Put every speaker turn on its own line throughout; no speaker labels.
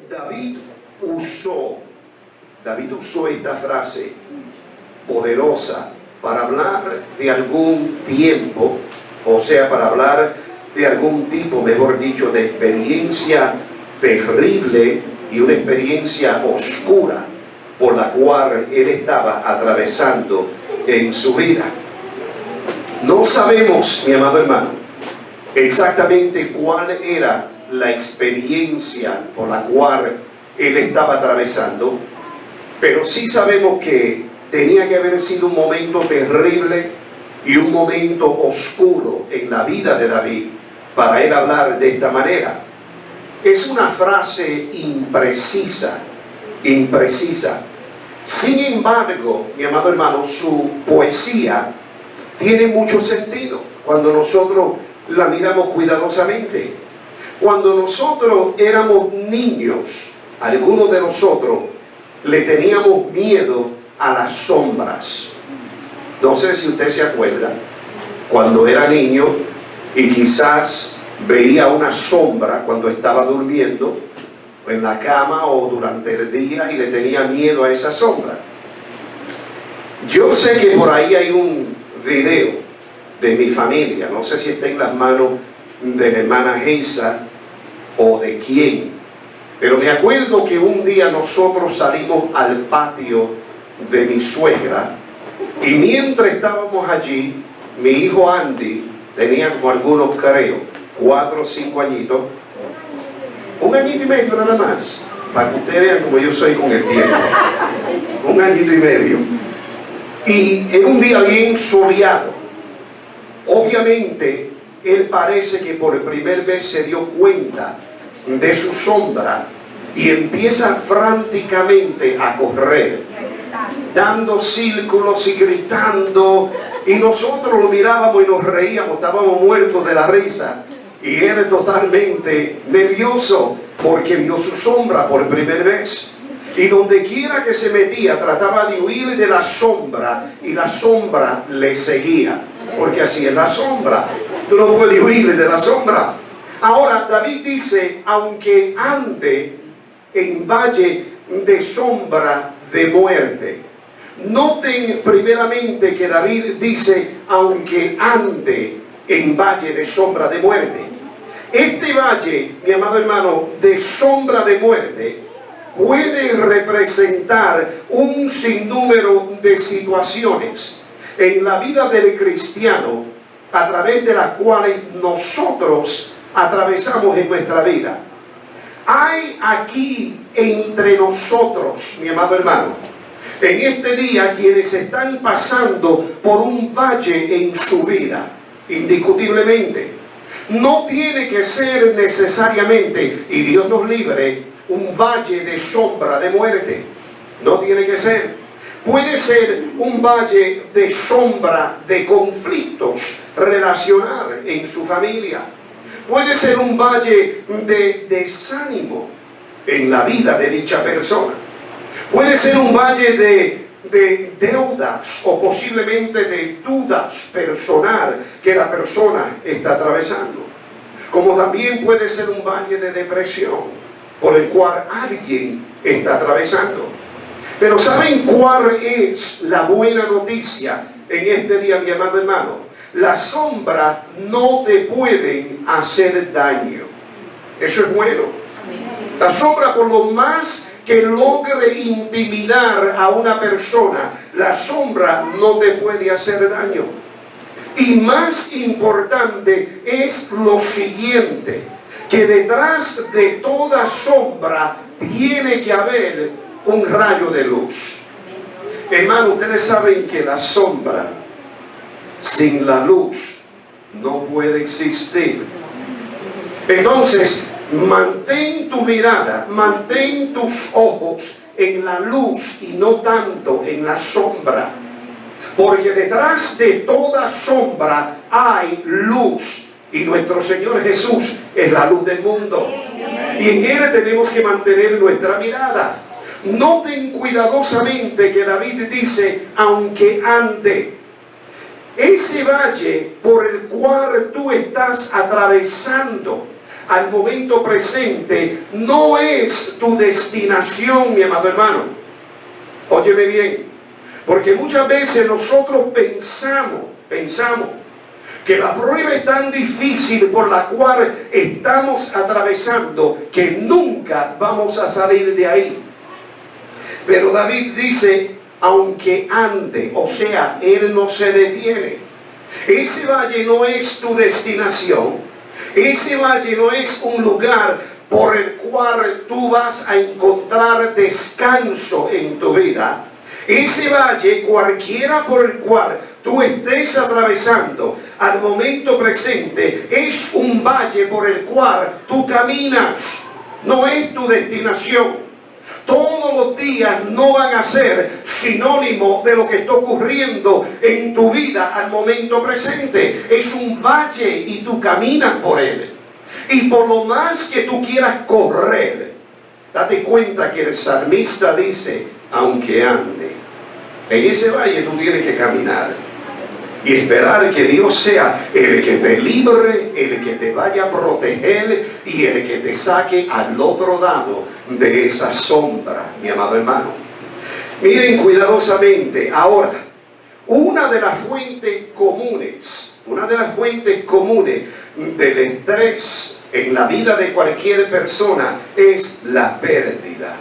David usó esta frase poderosa para hablar de algún tiempo, o sea, para hablar de algún tipo, mejor dicho, de experiencia terrible y una experiencia oscura por la cual él estaba atravesando en su vida. No sabemos, mi amado hermano, exactamente cuál era la experiencia por la cual él estaba atravesando, pero sí sabemos que tenía que haber sido un momento terrible y un momento oscuro en la vida de David para él hablar de esta manera. Es una frase imprecisa. Sin embargo, mi amado hermano, su poesía tiene mucho sentido cuando nosotros la miramos cuidadosamente. Cuando nosotros éramos niños, algunos de nosotros le teníamos miedo a las sombras. No sé si usted se acuerda, cuando era niño y quizás veía una sombra cuando estaba durmiendo en la cama o durante el día y le tenía miedo a esa sombra. Yo sé que por ahí hay un video de mi familia, no sé si está en las manos de la hermana Geisa o de quién, pero me acuerdo que un día nosotros salimos al patio de mi suegra y mientras estábamos allí, mi hijo Andy tenía como algunos, creo, 4 o 5 añitos, 1 añito y medio nada más, para que ustedes vean como yo soy con el tiempo, 1 añito y medio, y en un día bien soleado. Obviamente él parece que por primera vez se dio cuenta de su sombra y empieza franticamente a correr, dando círculos y gritando, y nosotros lo mirábamos y nos reíamos, estábamos muertos de la risa, y él totalmente nervioso porque vio su sombra por primera vez. Y donde quiera que se metía trataba de huir de la sombra, y la sombra le seguía, porque así es la sombra, tú no puedes huir de la sombra. Ahora David dice, aunque ande en valle de sombra de muerte. Noten primeramente que David dice, aunque ande en valle de sombra de muerte. Este valle, mi amado hermano, de sombra de muerte, puede representar un sinnúmero de situaciones en la vida del cristiano a través de las cuales nosotros atravesamos en nuestra vida. Hay aquí entre nosotros, mi amado hermano, en este día quienes están pasando por un valle en su vida, indiscutiblemente. No tiene que ser necesariamente, y Dios nos libre, un valle de sombra de muerte. No tiene que ser. Puede ser un valle de sombra de conflictos relacionales en su familia. Puede ser un valle de desánimo en la vida de dicha persona. Puede ser un valle de deudas o posiblemente de dudas personal que la persona está atravesando. Como también puede ser un valle de depresión por el cual alguien está atravesando. Pero ¿saben cuál es la buena noticia en este día, mi amado hermano? Las sombras no te pueden hacer daño. Eso es bueno. La sombra, por lo más que logre intimidar a una persona, la sombra no te puede hacer daño. Y más importante es lo siguiente, que detrás de toda sombra tiene que haber un rayo de luz. Hermano, ustedes saben que la sombra sin la luz no puede existir. Entonces, mantén tu mirada, mantén tus ojos en la luz y no tanto en la sombra. Porque detrás de toda sombra hay luz. Y nuestro Señor Jesús es la luz del mundo. Y en Él tenemos que mantener nuestra mirada. Noten cuidadosamente que David dice, aunque ande. Ese valle por el cual tú estás atravesando, al momento presente no es tu destinación, mi amado hermano. Óyeme bien, porque muchas veces nosotros pensamos que la prueba es tan difícil por la cual estamos atravesando que nunca vamos a salir de ahí. Pero David dice, aunque ande, o sea, él no se detiene. Ese valle no es tu destinación. Ese valle no es un lugar por el cual tú vas a encontrar descanso en tu vida. Ese valle, cualquiera por el cual tú estés atravesando al momento presente, es un valle por el cual tú caminas. No es tu destinación. Todos los días no van a ser sinónimo de lo que está ocurriendo en tu vida al momento presente. Es un valle y tú caminas por él. Y por lo más que tú quieras correr, date cuenta que el salmista dice, aunque ande. En ese valle tú tienes que caminar y esperar que Dios sea el que te libre, el que te vaya a proteger y el que te saque al otro lado de esa sombra, mi amado hermano. Miren cuidadosamente. Ahora, una de las fuentes comunes del estrés en la vida de cualquier persona es la pérdida.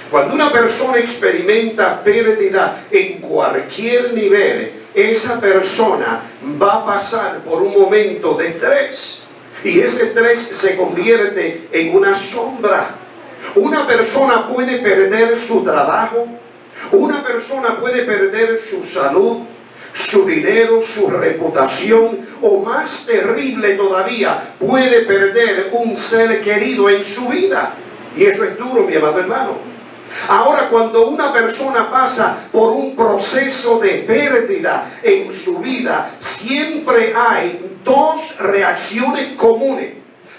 Cuando una persona experimenta pérdida en cualquier nivel, esa persona va a pasar por un momento de estrés. Y ese estrés se convierte en una sombra. Una persona puede perder su trabajo. Una persona puede perder su salud, su dinero, su reputación. O más terrible todavía, puede perder un ser querido en su vida. Y eso es duro, mi amado hermano. Ahora, cuando una persona pasa por un proceso de pérdida en su vida, siempre hay dos reacciones comunes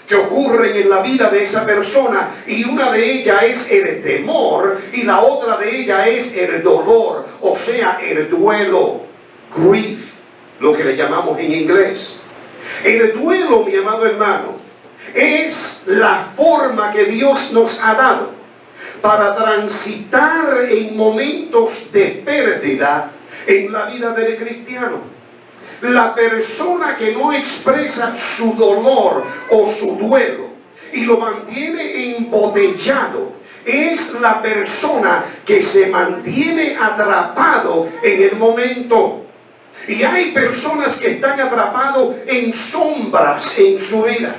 que ocurren en la vida de esa persona, y una de ellas es el temor y la otra de ellas es el dolor, o sea, el duelo, grief, lo que le llamamos en inglés. El duelo, mi amado hermano, es la forma que Dios nos ha dado para transitar en momentos de pérdida en la vida del cristiano. La persona que no expresa su dolor o su duelo y lo mantiene embotellado es la persona que se mantiene atrapado en el momento. Y hay personas que están atrapados en sombras en su vida,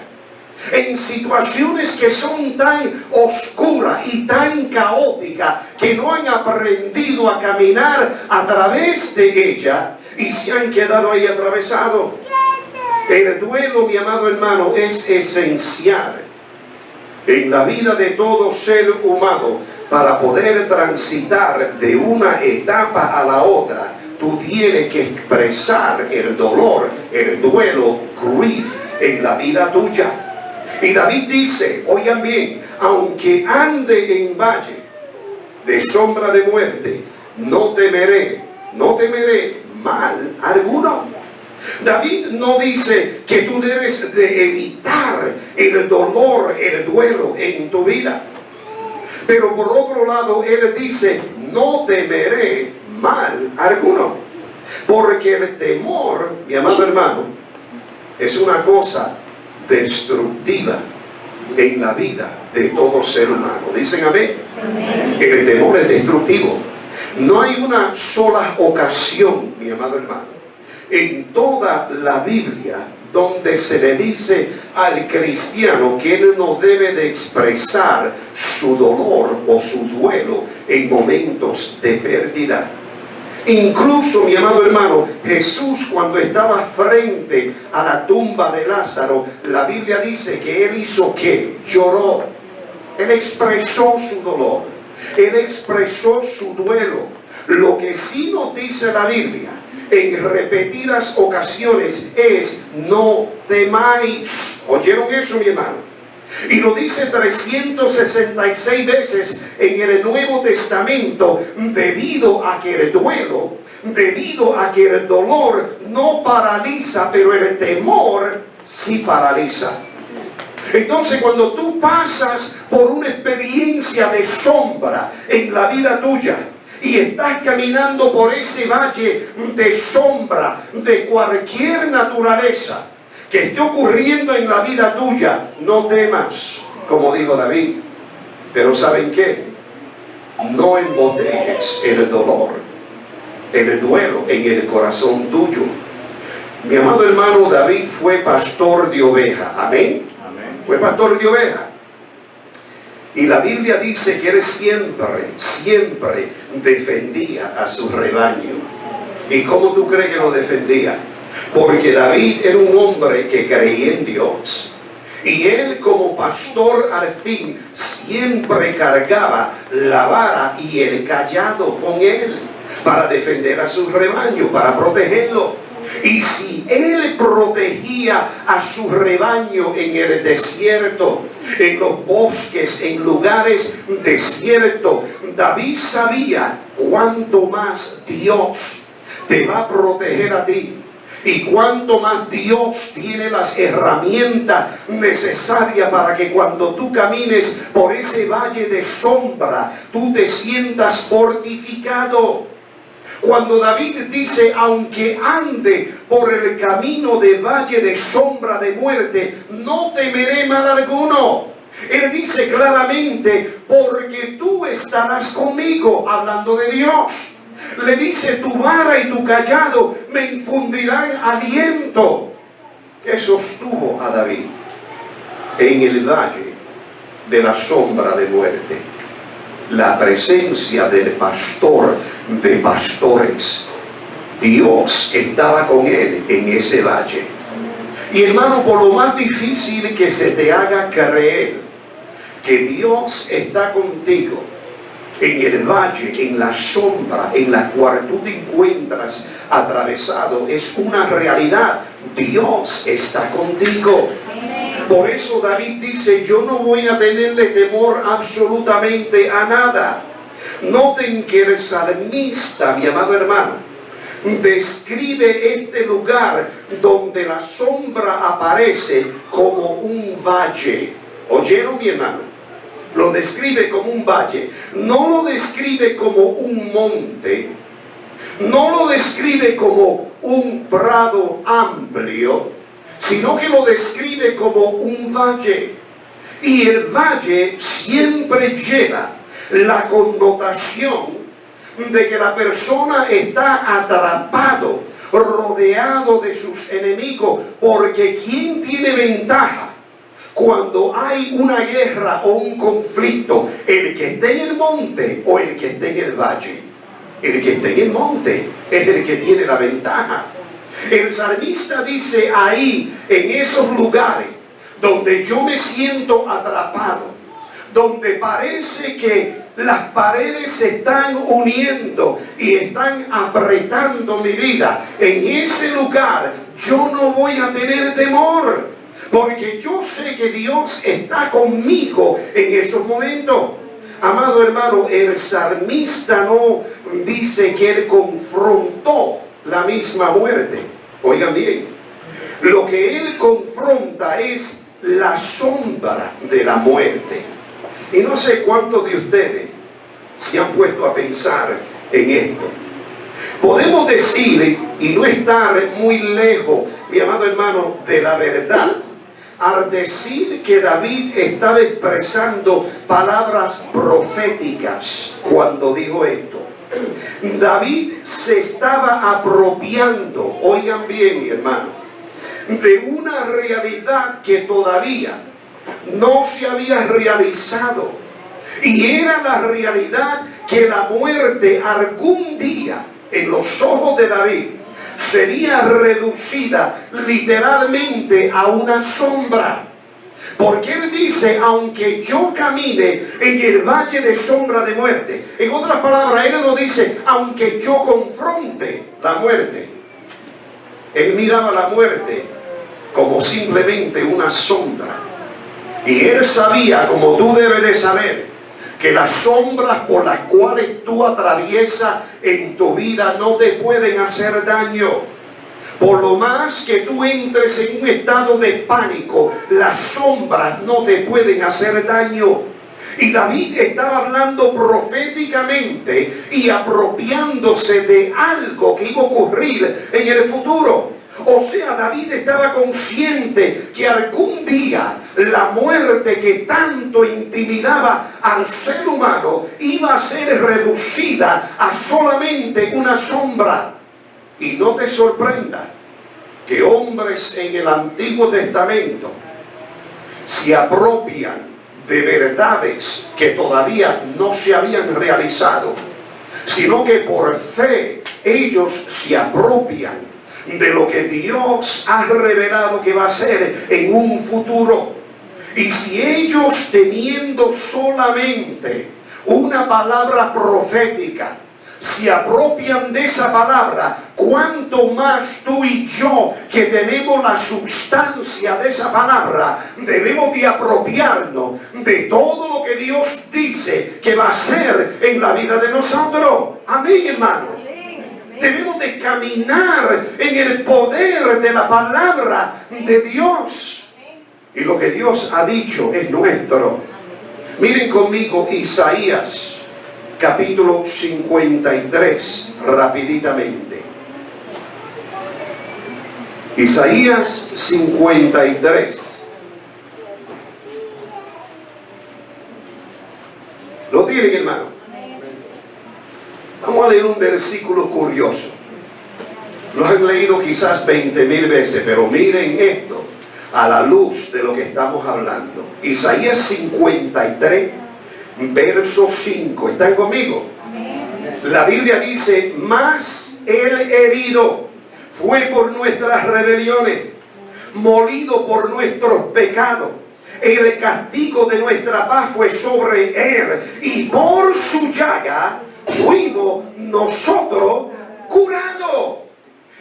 en situaciones que son tan oscuras y tan caóticas que no han aprendido a caminar a través de ella y se han quedado ahí atravesados. El duelo, mi amado hermano, es esencial en la vida de todo ser humano. Para poder transitar de una etapa a la otra, tú tienes que expresar el dolor, el duelo, grief, en la vida tuya. Y David dice, oigan bien, aunque ande en valle de sombra de muerte, no temeré mal alguno. David no dice que tú debes de evitar el dolor, el duelo en tu vida. Pero por otro lado, él dice, no temeré mal alguno. Porque el temor, mi amado hermano, es una cosa destructiva en la vida de todo ser humano. ¿Dicen amén? Amén. El temor es destructivo. No hay una sola ocasión, mi amado hermano, en toda la Biblia donde se le dice al cristiano que él no debe de expresar su dolor o su duelo en momentos de pérdida. Incluso, mi amado hermano, Jesús, cuando estaba frente a la tumba de Lázaro, la Biblia dice que él hizo ¿qué? Lloró. Él expresó su dolor, él expresó su duelo. Lo que sí nos dice la Biblia en repetidas ocasiones es: no temáis. ¿Oyeron eso, mi hermano? Y lo dice 366 veces en el Nuevo Testamento, debido a que el duelo, debido a que el dolor no paraliza, pero el temor sí paraliza. Entonces, cuando tú pasas por una experiencia de sombra en la vida tuya y estás caminando por ese valle de sombra de cualquier naturaleza que esté ocurriendo en la vida tuya, no temas, como dijo David. Pero ¿saben qué? No embotejes el dolor, el duelo en el corazón tuyo. Mi amado hermano, David fue pastor de oveja. Amén. Fue pastor de oveja. Y la Biblia dice que él siempre defendía a su rebaño. ¿Y cómo tú crees que lo defendía? Porque David era un hombre que creía en Dios. Y él, como pastor, al fin siempre cargaba la vara y el cayado con él para defender a su rebaño, para protegerlo. Y si él protegía a su rebaño en el desierto, en los bosques, en lugares desiertos, David sabía cuánto más Dios te va a proteger a ti. Y cuánto más Dios tiene las herramientas necesarias para que cuando tú camines por ese valle de sombra, tú te sientas fortificado. Cuando David dice, aunque ande por el camino de valle de sombra de muerte, no temeré mal alguno. Él dice claramente, porque tú estarás conmigo, hablando de Dios. Le dice, tu vara y tu cayado me infundirán aliento. ¿Qué sostuvo a David en el valle de la sombra de muerte? La presencia del pastor de pastores. Dios estaba con él en ese valle. Y hermano, por lo más difícil que se te haga creer que Dios está contigo en el valle, en la sombra en la cual tú te encuentras atravesado, es una realidad. Dios está contigo. Por eso David dice, yo no voy a tenerle temor absolutamente a nada. Noten que el salmista, mi amado hermano, describe este lugar donde la sombra aparece como un valle. ¿Oyeron, mi hermano? Lo describe como un valle. No lo describe como un monte. No lo describe como un prado amplio, sino que lo describe como un valle. Y el valle siempre lleva la connotación de que la persona está atrapado, rodeado de sus enemigos, porque ¿quién tiene ventaja cuando hay una guerra o un conflicto? ¿El que esté en el monte o el que esté en el valle? El que esté en el monte es el que tiene la ventaja. El salmista dice, ahí, en esos lugares donde yo me siento atrapado, donde parece que las paredes se están uniendo y están apretando mi vida, en ese lugar yo no voy a tener temor, porque yo sé que Dios está conmigo en esos momentos. Amado hermano, el salmista no dice que él confrontó la misma muerte. Oigan bien, lo que él confronta es la sombra de la muerte. Y no sé cuántos de ustedes se han puesto a pensar en esto. Podemos decir, y no estar muy lejos, mi amado hermano, de la verdad, al decir que David estaba expresando palabras proféticas cuando dijo esto. David se estaba apropiando, oigan bien, mi hermano, de una realidad que todavía no se había realizado, y era la realidad que la muerte algún día en los ojos de David sería reducida literalmente a una sombra. Porque él dice, aunque yo camine en el valle de sombra de muerte. En otras palabras, él no dice, aunque yo confronte la muerte. Él miraba la muerte como simplemente una sombra. Y él sabía, como tú debes de saber, que las sombras por las cuales tú atraviesas en tu vida no te pueden hacer daño. Por lo más que tú entres en un estado de pánico, las sombras no te pueden hacer daño. Y David estaba hablando proféticamente y apropiándose de algo que iba a ocurrir en el futuro. O sea, David estaba consciente que algún día la muerte que tanto intimidaba al ser humano iba a ser reducida a solamente una sombra. Y no te sorprenda que hombres en el Antiguo Testamento se apropian de verdades que todavía no se habían realizado, sino que por fe ellos se apropian de lo que Dios ha revelado que va a ser en un futuro. Y si ellos, teniendo solamente una palabra profética, se apropian de esa palabra, cuánto más tú y yo, que tenemos la sustancia de esa palabra, debemos de apropiarnos de todo lo que Dios dice que va a ser en la vida de nosotros. Amén, hermano. Debemos de caminar en el poder de la palabra de Dios. Y lo que Dios ha dicho es nuestro. Miren conmigo Isaías capítulo 53, rapiditamente. Isaías 53. ¿Lo tienen, hermano? Vamos a leer un versículo curioso. Lo han leído quizás 20,000 veces, pero miren esto a la luz de lo que estamos hablando. Isaías 53, verso 5. ¿Están conmigo? La Biblia dice: mas el herido fue por nuestras rebeliones, molido por nuestros pecados. El castigo de nuestra paz fue sobre él, y por su llaga fuimos nosotros curados.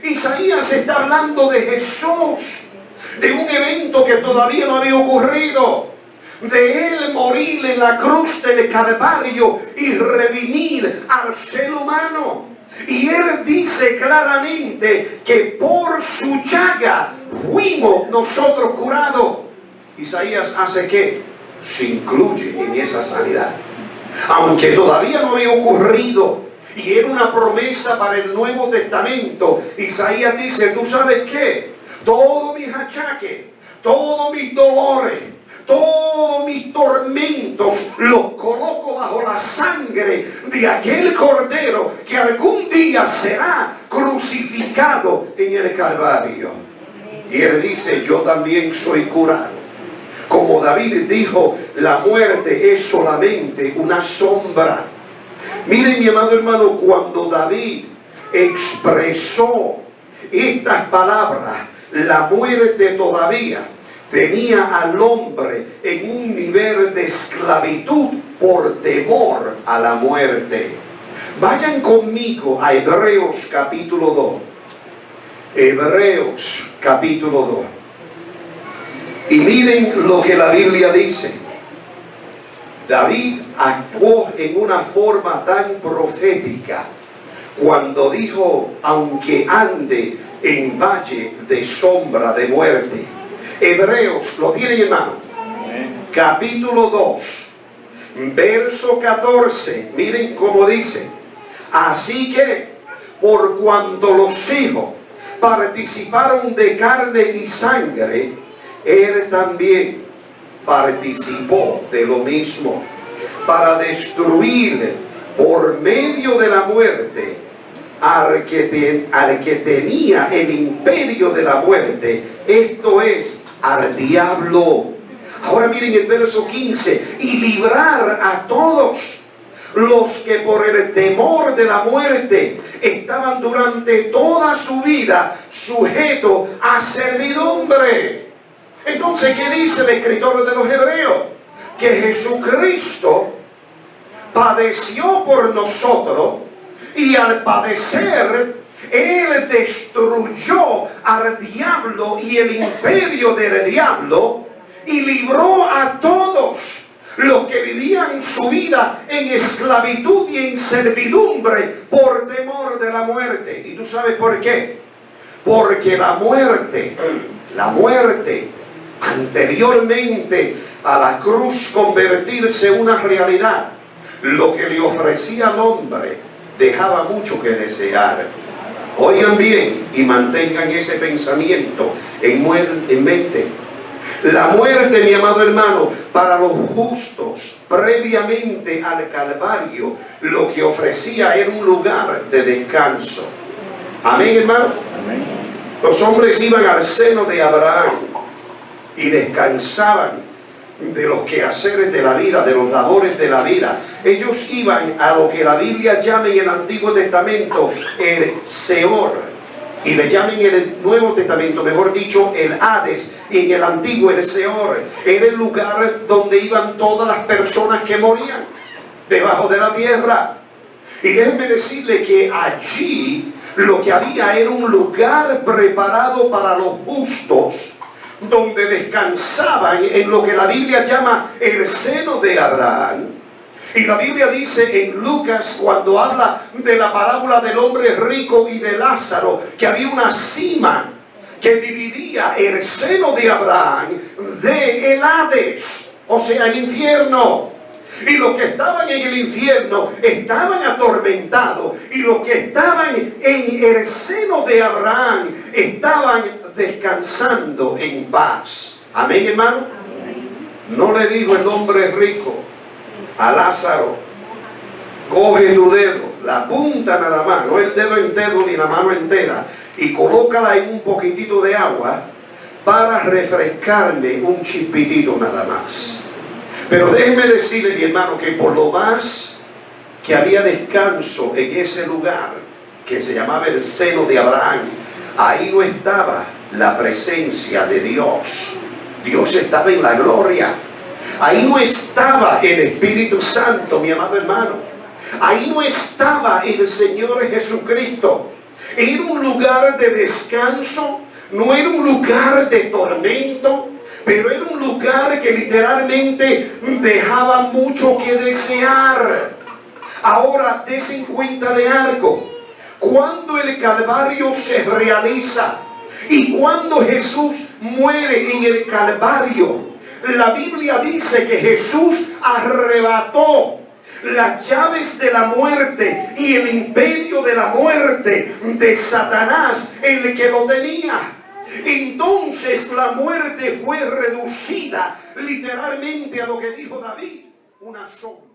Isaías está hablando de Jesús, de un evento que todavía no había ocurrido, de él morir en la cruz del Calvario y redimir al ser humano. Y él dice claramente que por su llaga fuimos nosotros curados. Isaías hace que se incluye en esa sanidad, aunque todavía no había ocurrido, y era una promesa para el Nuevo Testamento. Isaías dice: ¿tú sabes qué? Todos mis achaques, todos mis dolores, todos mis tormentos los coloco bajo la sangre de aquel Cordero que algún día será crucificado en el Calvario. Y él dice: yo también soy curado. Como David dijo, la muerte es solamente una sombra. Miren, mi amado hermano, cuando David expresó estas palabras, la muerte todavía tenía al hombre en un nivel de esclavitud por temor a la muerte. Vayan conmigo a Hebreos capítulo 2. Hebreos capítulo 2. Y miren lo que la Biblia dice. David actuó en una forma tan profética cuando dijo: aunque ande en valle de sombra de muerte. Hebreos, ¿lo tienen, hermano? Capítulo 2, verso 14. Miren cómo dice: así que por cuanto los hijos participaron de carne y sangre, él también participó de lo mismo, para destruir por medio de la muerte al que tenía el imperio de la muerte, esto es, al diablo. Ahora miren el verso 15: y librar a todos los que por el temor de la muerte estaban durante toda su vida sujetos a servidumbre. Entonces, ¿qué dice el escritor de los Hebreos? Que Jesucristo padeció por nosotros, y al padecer él destruyó al diablo y el imperio del diablo, y libró a todos los que vivían su vida en esclavitud y en servidumbre por temor de la muerte. ¿Y tú sabes por qué? Porque la muerte, anteriormente a la cruz convertirse en una realidad, lo que le ofrecía al hombre dejaba mucho que desear. Oigan bien y mantengan ese pensamiento en mente. La muerte, mi amado hermano, para los justos, previamente al Calvario, lo que ofrecía era un lugar de descanso. Amén, hermano. Amén. Los hombres iban al seno de Abraham y descansaban de los quehaceres de la vida, de los labores de la vida. Ellos iban a lo que la Biblia llama en el Antiguo Testamento el Seor, y le llaman en el Nuevo Testamento, mejor dicho, el Hades, y en el Antiguo el Seor. Era el lugar donde iban todas las personas que morían debajo de la tierra. Y déjenme decirle que allí lo que había era un lugar preparado para los justos, donde descansaban en lo que la Biblia llama el seno de Abraham. Y la Biblia dice en Lucas, cuando habla de la parábola del hombre rico y de Lázaro, que había una cima que dividía el seno de Abraham de el Hades, o sea, el infierno. Y los que estaban en el infierno estaban atormentados, y los que estaban en el seno de Abraham estaban descansando en paz. Amén, hermano. No le dijo el hombre rico a Lázaro: coge tu dedo, la punta nada más, no el dedo entero ni la mano entera, y colócala en un poquitito de agua para refrescarme un chispitito nada más. Pero déjeme decirle, mi hermano, que por lo más que había descanso en ese lugar que se llamaba el seno de Abraham, ahí no estaba la presencia de Dios. Dios estaba en la gloria. Ahí no estaba el Espíritu Santo, mi amado hermano. Ahí no estaba el Señor Jesucristo. Era un lugar de descanso, no era un lugar de tormento, pero era un lugar que literalmente dejaba mucho que desear. Ahora, desen cuenta de algo. Cuando el Calvario se realiza y cuando Jesús muere en el Calvario, la Biblia dice que Jesús arrebató las llaves de la muerte y el imperio de la muerte de Satanás, el que lo tenía. Entonces la muerte fue reducida literalmente a lo que dijo David, una sombra.